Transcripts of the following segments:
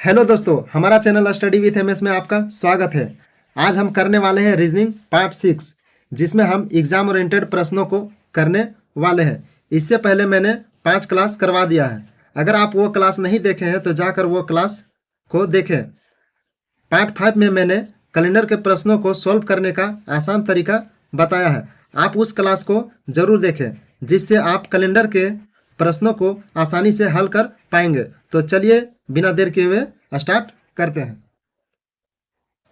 Hello दोस्तों, हमारा channel study with MS में आपका स्वागत है। आज हम करने वाले हैं रीजनिंग पार्ट 6, जिसमें हम एग्जाम ओरिएंटेड प्रश्नों को करने वाले हैं। इससे पहले मैंने 5 क्लास करवा दिया है। अगर आप वो क्लास नहीं देखे हैं तो जाकर वो क्लास को देखें। पार्ट 5 में मैंने कैलेंडर के प्रश्नों को सॉल्व करने का आसान तरीका बताया है। आप उस क्लास को ज़रूर देखें, जिससे आप कैलेंडर के प्रश्नों को आसानी से हल कर पाएंगे। तो चलिए बिना देर किए हुए स्टार्ट करते हैं।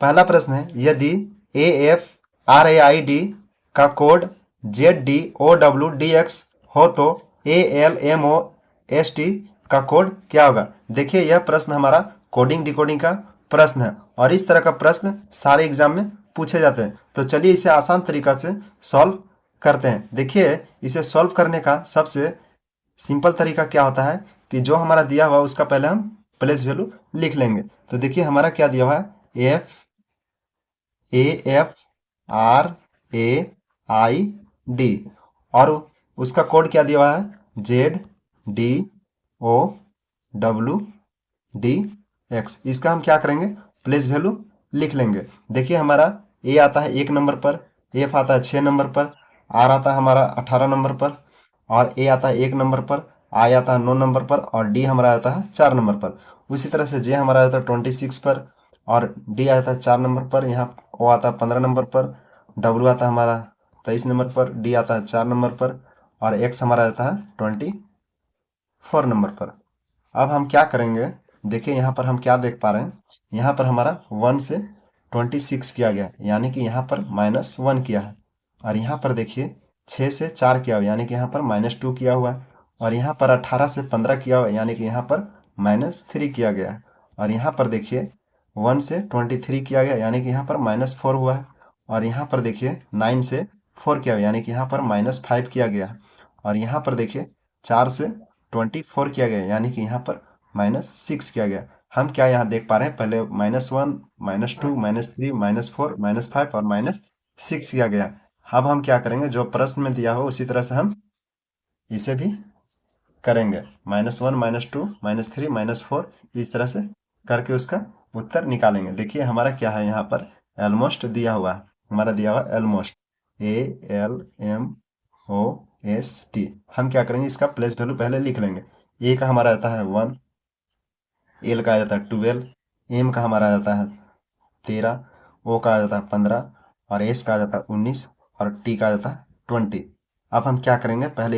पहला प्रश्न है, यदि AFRAID का कोड ZDOWDX हो तो ALMOST का कोड क्या होगा। देखिए, यह प्रश्न हमारा कोडिंग डिकोडिंग का प्रश्न है और इस तरह का प्रश्न सारे एग्जाम में पूछे जाते हैं। तो चलिए इसे आसान तरीका से सॉल्व करते हैं। देखिए, इसे सॉल्व करने का सबसे सिंपल तरीका क्या होता है कि जो हमारा दिया हुआ उसका पहले हम प्लेस वैल्यू लिख लेंगे। तो देखिए, हमारा क्या दिया हुआ है, AFRAID और उसका कोड क्या दिया हुआ है, ZDOWDX। इसका हम क्या करेंगे, प्लेस वैल्यू लिख लेंगे। देखिए, हमारा A आता है 1 नंबर पर, F आता है 6 नंबर पर, R आता है हमारा 18 नंबर पर और A आता है 1 नंबर पर, I आता है 9 नंबर पर और D हमारा आता है 4 नंबर पर। उसी तरह से J हमारा आता है 26 पर और D आता है 4 नंबर पर, यहाँ O आता है 15 नंबर पर, W आता है हमारा 23 नंबर पर, D आता है 4 नंबर पर और X हमारा आता है 24 नंबर पर। अब हम क्या करेंगे, देखिए यहाँ पर हम क्या देख पा रहे हैं, यहाँ पर हमारा 1 से 26 किया गया, यानी कि यहाँ पर -1 किया है। और यहाँ पर देखिए 6 से 4 किया हुआ, यानी कि यहाँ पर -2 किया हुआ है। और यहाँ पर 18 से 15 किया हुआ, यानी कि यहाँ पर -3 किया गया है। और यहाँ पर देखिए 1 से 23 किया गया, यानी कि यहाँ पर -4 हुआ है। और यहाँ पर देखिए 9 से 4 किया हुआ, यानी कि यहाँ पर -5 किया गया है। और यहाँ पर देखिए 4 से 24 किया गया, यानी कि यहाँ पर -6 किया गया। हम क्या यहाँ देख पा रहे हैं, पहले -1, -2, -3, -4, -5 और -6 किया गया। अब हम क्या करेंगे, जो प्रश्न में दिया हो उसी तरह से हम इसे भी करेंगे। -1, -2, -3, -4 इस तरह से करके उसका उत्तर निकालेंगे। देखिए हमारा क्या है, यहाँ पर ऑलमोस्ट दिया हुआ है, हमारा दिया हुआ ऑलमोस्ट ALMOST। हम क्या करेंगे, इसका प्लेस वैल्यू पहले लिख लेंगे। A का हमारा आता है 1, L का आ जाता है 12, M का हमारा आ जाता है 13, O का आ जाता है 15 और S का आ जाता है 19 और T का आ जाता है 20। अब हम क्या करेंगे, पहले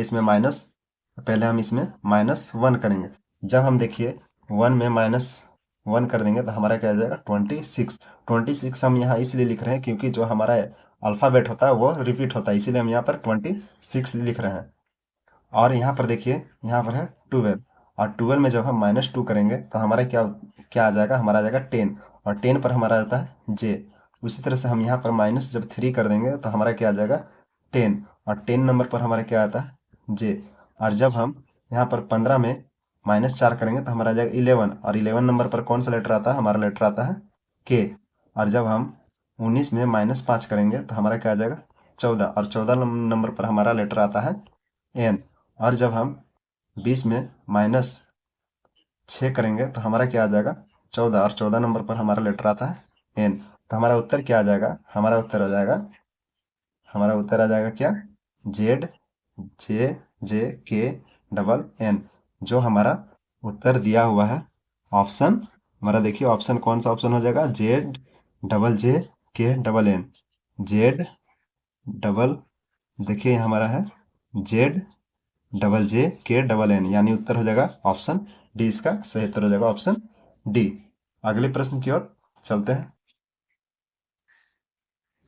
हम इसमें -1 करेंगे। जब हम देखिए 1 में -1 कर देंगे तो हमारा क्या आ जाएगा, 26 हम यहाँ इसलिए लिख रहे हैं क्योंकि जो हमारा अल्फ़ाबेट होता है वो रिपीट होता है, इसीलिए हम यहाँ पर 26 लिख रहे हैं। और यहाँ पर देखिए, यहाँ पर है 12 और 12 में जब हम -2 करेंगे तो हमारा क्या क्या आ जाएगा, हमारा आ जाएगा 10 और 10 पर हमारा आता है J। उसी तरह से हम यहाँ पर जब 3 कर देंगे तो हमारा क्या आ जाएगा 10 और 10 नंबर पर हमारा क्या आता है J। और जब हम यहाँ पर 15 में -4 करेंगे तो हमारा आ जाएगा 11 और 11 नंबर पर कौन सा लेटर आता है, हमारा लेटर आता है K। और जब हम 19 में -5 करेंगे तो हमारा क्या आ जाएगा 14 और 14 नंबर पर हमारा लेटर आता है N। और जब हम 20 में -6 करेंगे तो हमारा क्या आ जाएगा 14 और 14 नंबर पर हमारा लेटर आता है N। तो हमारा उत्तर क्या आ जाएगा, हमारा उत्तर आ जाएगा क्या, ZJJKNN। जो हमारा उत्तर दिया हुआ है ऑप्शन, हमारा देखिए ऑप्शन कौन सा ऑप्शन हो जाएगा, ZJJKNN। जेड डबल, देखिए हमारा है ZJJKNN, यानी उत्तर हो जाएगा ऑप्शन डी। इसका सही उत्तर हो जाएगा ऑप्शन डी। अगले प्रश्न की ओर चलते हैं।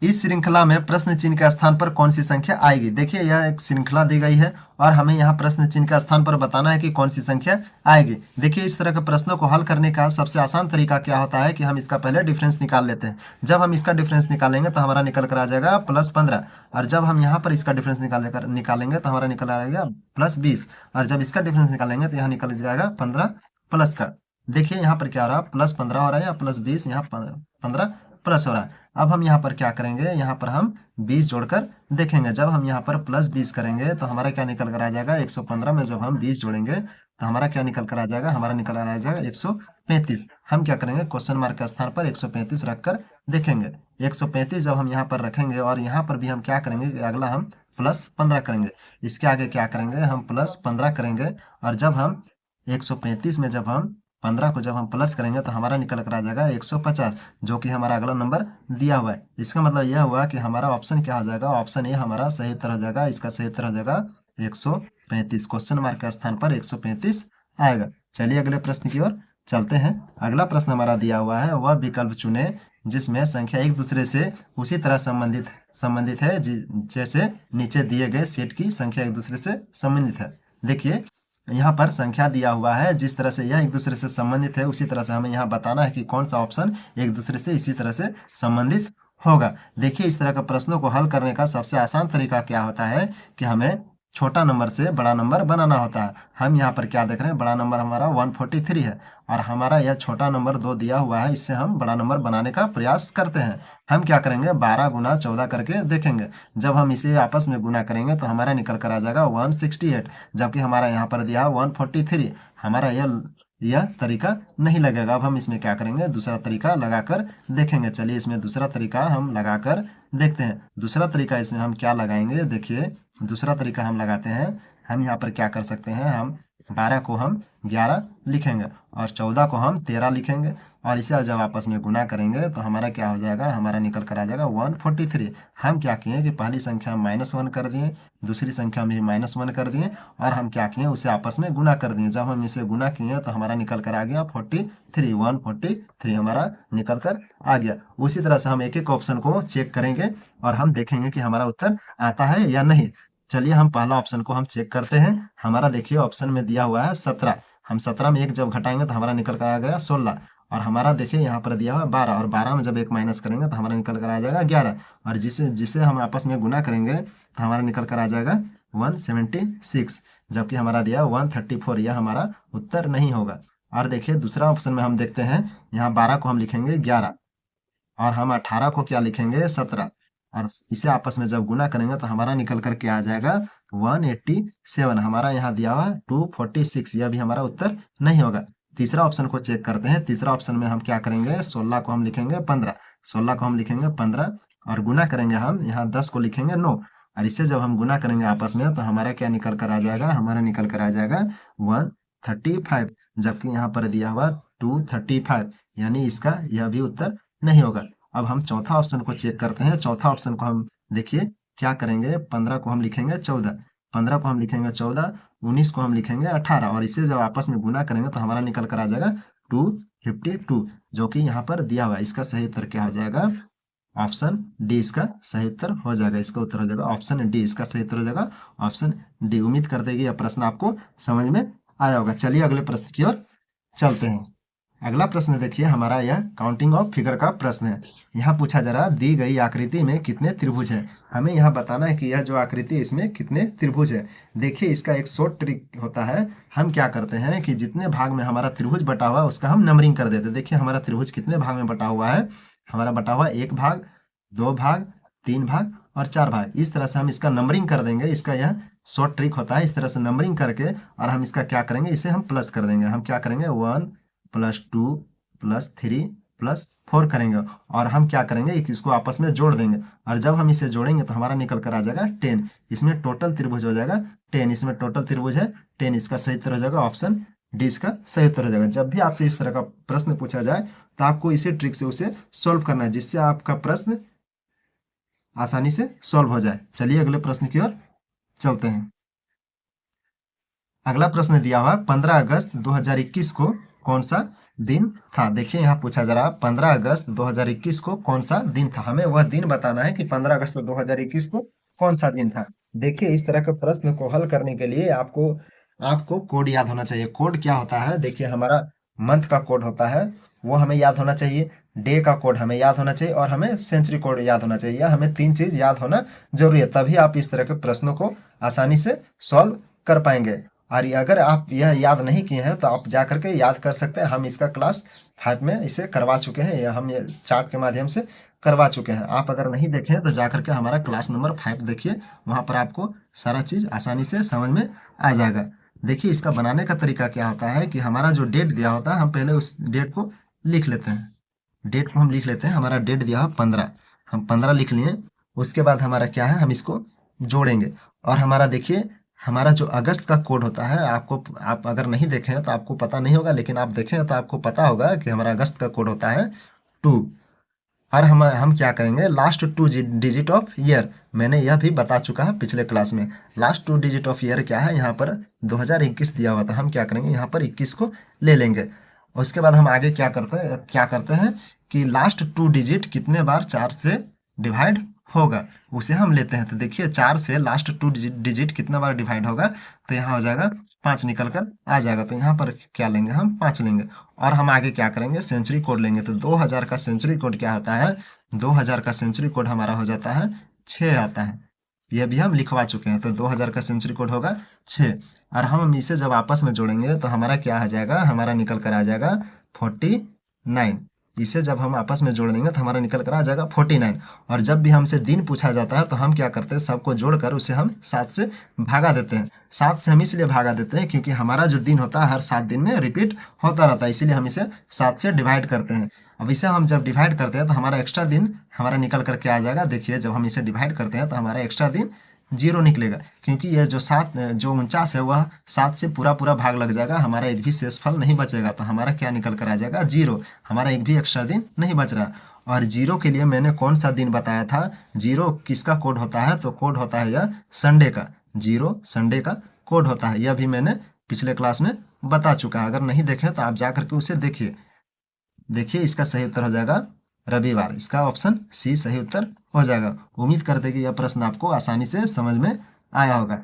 इस श्रृंखला में प्रश्न चिन्ह के स्थान पर कौन सी संख्या आएगी। देखिए, यह एक श्रृंखला दी गई है और हमें यहाँ प्रश्न चिन्ह के स्थान पर बताना है कि कौन सी संख्या आएगी। देखिए, इस तरह के प्रश्नों को हल करने का सबसे आसान तरीका क्या होता है कि हम इसका पहले डिफरेंस निकाल लेते हैं। जब हम इसका डिफरेंस निकालेंगे तो हमारा निकल कर आ जाएगा +15 और जब हम यहाँ पर इसका डिफरेंस निकालेंगे तो हमारा निकल आएगा +20 और जब इसका डिफरेंस निकालेंगे तो यहाँ निकल जाएगा 15 प्लस का। देखिए यहाँ पर क्या हो रहा है, +15 हो रहा है या +20, यहाँ 15 प्लस हो रहा है। अब हम यहाँ पर क्या करेंगे, यहाँ पर हम 20 जोड़कर देखेंगे। जब हम यहाँ पर +20 करेंगे तो हमारा क्या निकल कर आ जाएगा, 115 में जब हम 20 जोड़ेंगे तो हमारा क्या निकल कर आ जाएगा, हमारा निकल कर आ जाएगा 135। हम क्या करेंगे, क्वेश्चन मार्क के स्थान पर 135 रखकर देखेंगे। 135 जब हम यहाँ पर रखेंगे और यहाँ पर भी हम क्या करेंगे कि अगला हम +15 करेंगे। इसके आगे क्या करेंगे, हम +15 करेंगे। और जब हम 135 में जब हम 15 को जब हम प्लस करेंगे तो हमारा निकल कर आ जाएगा 150, जो कि हमारा अगला नंबर दिया हुआ है। इसका मतलब यह हुआ कि हमारा ऑप्शन क्या हो जाएगा, ऑप्शन ए हमारा सही उत्तर हो जाएगा। इसका सही उत्तर हो जाएगा 135। क्वेश्चन मार्क के स्थान पर 135 आएगा। चलिए अगले प्रश्न की ओर चलते हैं। अगला प्रश्न हमारा दिया हुआ है, वह विकल्प चुने जिसमें संख्या एक दूसरे से उसी तरह संबंधित है जैसे नीचे दिए गए सेट की संख्या एक दूसरे से संबंधित है। देखिए यहाँ पर संख्या दिया हुआ है, जिस तरह से यह एक दूसरे से संबंधित है उसी तरह से हमें यहाँ बताना है कि कौन सा ऑप्शन एक दूसरे से इसी तरह से संबंधित होगा। देखिए इस तरह के प्रश्नों को हल करने का सबसे आसान तरीका क्या होता है कि हमें छोटा नंबर से बड़ा नंबर बनाना होता है। हम यहाँ पर क्या देख रहे हैं, बड़ा नंबर हमारा 143 है और हमारा यह छोटा नंबर 2 दिया हुआ है, इससे हम बड़ा नंबर बनाने का प्रयास करते हैं। हम क्या करेंगे, 12 गुना 14 करके देखेंगे। जब हम इसे आपस में गुना करेंगे तो हमारा निकल कर आ जाएगा 168, जबकि हमारा यहाँ पर दिया है 143। हमारा यह तरीका नहीं लगेगा। अब हम इसमें क्या करेंगे, दूसरा तरीका लगाकर देखेंगे। चलिए इसमें दूसरा तरीका हम लगाकर देखते हैं। दूसरा तरीका इसमें हम क्या लगाएंगे, देखिए दूसरा तरीका हम लगाते हैं। हम यहाँ पर क्या कर सकते हैं, हम 12 को हम 11 लिखेंगे और 14 को हम 13 लिखेंगे और इसे जब आपस में गुना करेंगे तो हमारा क्या हो जाएगा, हमारा निकल कर आ जाएगा 143। हम क्या किए कि पहली संख्या में -1 कर दिए, दूसरी संख्या में भी -1 कर दिए और हम क्या किए, उसे आपस में गुना कर दिए। जब हम इसे गुना किए तो हमारा निकल कर आ गया 43, 143 हमारा निकल कर आ गया। उसी तरह से हम एक एक ऑप्शन को चेक करेंगे और हम देखेंगे कि हमारा उत्तर आता है या नहीं। चलिए हम पहला ऑप्शन को हम चेक करते हैं। हमारा देखिए ऑप्शन में दिया हुआ है 17। हम 17 में एक जब घटाएंगे तो हमारा निकल कर आ गया 16। और हमारा देखिए यहाँ पर दिया हुआ है 12 और 12 में जब एक माइनस करेंगे तो हमारा निकल कर आ जाएगा 11। और जिसे जिसे हम आपस में गुना करेंगे तो हमारा निकल कर आ जाएगा 176, जबकि हमारा दिया 134। यह हमारा उत्तर नहीं होगा। और देखिए दूसरा ऑप्शन में हम देखते हैं, यहाँ 12 को हम लिखेंगे 11 और हम 18 को क्या लिखेंगे 17 और इसे आपस में जब गुना करेंगे तो हमारा निकल कर क्या आ जाएगा 187। हमारा यहाँ दिया हुआ है 246। यह भी हमारा उत्तर नहीं होगा। तीसरा ऑप्शन को चेक करते हैं। तीसरा ऑप्शन में हम क्या करेंगे, 16 को हम लिखेंगे 15, 16 को हम लिखेंगे 15 और गुना करेंगे हम यहाँ 10 को लिखेंगे 9 और इसे जब हम गुना करेंगे आपस में तो हमारा क्या निकल कर आ जाएगा, हमारा निकल कर आ जाएगा 135, जबकि यहाँ पर दिया हुआ 235, यानी इसका यह भी उत्तर नहीं होगा। अब हम चौथा ऑप्शन को चेक करते हैं। चौथा ऑप्शन को हम देखिए क्या करेंगे, 15 को हम लिखेंगे 14, 15 को हम लिखेंगे 14, 19 को हम लिखेंगे 18 और इसे जब आपस में गुना करेंगे तो हमारा निकल कर आ जाएगा 252, जो कि यहाँ पर दिया हुआ है। इसका सही उत्तर क्या हो जाएगा, ऑप्शन डी इसका सही उत्तर हो जाएगा। इसका उत्तर हो जाएगा ऑप्शन डी, इसका सही उत्तर हो जाएगा ऑप्शन डी। उम्मीद करते हैं कि यह प्रश्न आपको समझ में आया होगा। चलिए अगले प्रश्न की ओर चलते हैं। अगला प्रश्न देखिए हमारा यह काउंटिंग ऑफ फिगर का प्रश्न है। यहाँ पूछा जा रहा, दी गई आकृति में कितने त्रिभुज हैं। हमें यहाँ बताना है कि यह जो आकृति है इसमें कितने त्रिभुज है। देखिए इसका एक शॉर्ट ट्रिक होता है। हम क्या करते हैं कि जितने भाग में हमारा त्रिभुज बटा हुआ है उसका हम नंबरिंग कर देते हैं। देखिए हमारा त्रिभुज कितने भाग में बटा हुआ है, हमारा बटा हुआ 1 भाग, 2 भाग, 3 भाग और 4 भाग। इस तरह से हम इसका नंबरिंग कर देंगे। इसका यह शॉर्ट ट्रिक होता है। इस तरह से नंबरिंग करके और हम इसका क्या करेंगे, इसे हम प्लस कर देंगे। हम क्या करेंगे 1 + 2 + 3 + 4 करेंगे और हम क्या करेंगे इसको आपस में जोड़ देंगे और जब हम इसे जोड़ेंगे तो हमारा निकल कर आ जाएगा 10। इसमें टोटल त्रिभुज हो जाएगा 10। इसमें टोटल त्रिभुज है 10। इसका सही उत्तर हो जाएगा ऑप्शन डी, इसका सही उत्तर हो जाएगा। जब भी आपसे इस तरह का प्रश्न पूछा जाए तो आपको इसी ट्रिक से उसे सॉल्व करना है, जिससे आपका प्रश्न आसानी से सॉल्व हो जाए। चलिए अगले प्रश्न की ओर चलते हैं। अगला प्रश्न दिया हुआ 15 अगस्त 2021 को कौन सा दिन था। देखिए यहाँ पूछा जा रहा 15 अगस्त 2021 को कौन सा दिन था। हमें वह दिन बताना है कि 15 अगस्त 2021 को कौन सा दिन था। देखिए इस तरह के प्रश्न को हल करने के लिए आपको कोड याद होना चाहिए। कोड क्या होता है, देखिए हमारा मंथ का कोड होता है वो हमें याद होना चाहिए, डे का कोड हमें याद होना चाहिए और हमें सेंचुरी कोड याद होना चाहिए। हमें 3 चीज याद होना जरूरी है, तभी आप इस तरह के प्रश्नों को आसानी से सॉल्व कर पाएंगे। और अगर आप यह याद नहीं किए हैं तो आप जा करके याद कर सकते हैं। हम इसका क्लास 5 में इसे करवा चुके हैं, या हम ये चार्ट के माध्यम से करवा चुके हैं। आप अगर नहीं देखे हैं तो जा करके हमारा क्लास नंबर 5 देखिए, वहाँ पर आपको सारा चीज़ आसानी से समझ में आ जाएगा। देखिए इसका बनाने का तरीका क्या होता है कि हमारा जो डेट दिया होता है हम पहले उस डेट को लिख लेते हैं। डेट को हम लिख लेते हैं, हमारा डेट दिया है 15, हम 15 लिख लिए। उसके बाद हमारा क्या है, हम इसको जोड़ेंगे और हमारा देखिए हमारा जो अगस्त का कोड होता है, आपको आप अगर नहीं देखे हैं तो आपको पता नहीं होगा, लेकिन आप देखें तो आपको पता होगा कि हमारा अगस्त का कोड होता है 2। और हम क्या करेंगे, लास्ट 2 डिजिट ऑफ ईयर, मैंने यह भी बता चुका है पिछले क्लास में। लास्ट 2 डिजिट ऑफ ईयर क्या है, यहाँ पर 2021 दिया हुआ था, हम क्या करेंगे यहाँ पर 21 को ले लेंगे। उसके बाद हम आगे क्या करते हैं कि लास्ट 2 डिजिट कितने बार 4 से डिवाइड होगा उसे हम लेते हैं। तो देखिए 4 से लास्ट 2 डिजिट कितना बार डिवाइड होगा, तो यहाँ हो जाएगा 5 निकल कर आ जाएगा। तो यहाँ पर क्या लेंगे, हम 5 लेंगे। और हम आगे क्या करेंगे, सेंचुरी कोड लेंगे। तो 2000 का सेंचुरी कोड क्या होता है, 2000 का सेंचुरी कोड हमारा हो जाता है 6 आता है। यह भी हम लिखवा चुके हैं। तो 2000 का सेंचुरी कोड होगा 6। और हम इसे जब आपस में जोड़ेंगे तो हमारा क्या आ जाएगा, हमारा निकल कर आ जाएगा 49। इसे जब हम आपस में जोड़ देंगे तो हमारा निकल कर आ जाएगा 49। और जब भी हमसे दिन पूछा जाता है तो हम क्या करते हैं, सबको जोड़कर उसे हम 7 से भागा देते हैं। 7 से हम इसलिए भागा देते हैं क्योंकि हमारा जो दिन होता है हर 7 दिन में रिपीट होता रहता है, इसीलिए हम इसे 7 से डिवाइड करते हैं। अब इसे हम जब डिवाइड करते हैं तो हमारा एक्स्ट्रा दिन हमारा निकल कर के आ जाएगा। देखिए जब हम इसे डिवाइड करते हैं तो हमारा एक्स्ट्रा दिन 0 निकलेगा, क्योंकि यह जो 49 है वह 7 से पूरा भाग लग जाएगा, हमारा एक भी शेषफल नहीं बचेगा। तो हमारा क्या निकल कर आ जाएगा, 0। हमारा एक भी एक्स्ट्रा दिन नहीं बच रहा। और 0 के लिए मैंने कौन सा दिन बताया था, 0 किसका कोड होता है, तो कोड होता है यह संडे का। 0 संडे का कोड होता है, यह भी मैंने पिछले क्लास में बता चुका है। अगर नहीं देखे तो आप जा करके उसे देखिए। देखिए इसका सही उत्तर हो जाएगा रविवार। इसका ऑप्शन सी सही उत्तर हो जाएगा। उम्मीद करते हैं कि यह प्रश्न आपको आसानी से समझ में आया होगा।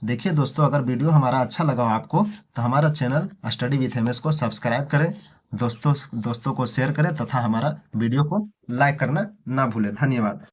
देखिए दोस्तों, अगर वीडियो हमारा अच्छा लगा हो आपको तो हमारा चैनल स्टडी विथ एमएस को सब्सक्राइब करें, दोस्तों को शेयर करें तथा हमारा वीडियो को लाइक करना ना भूलें। धन्यवाद।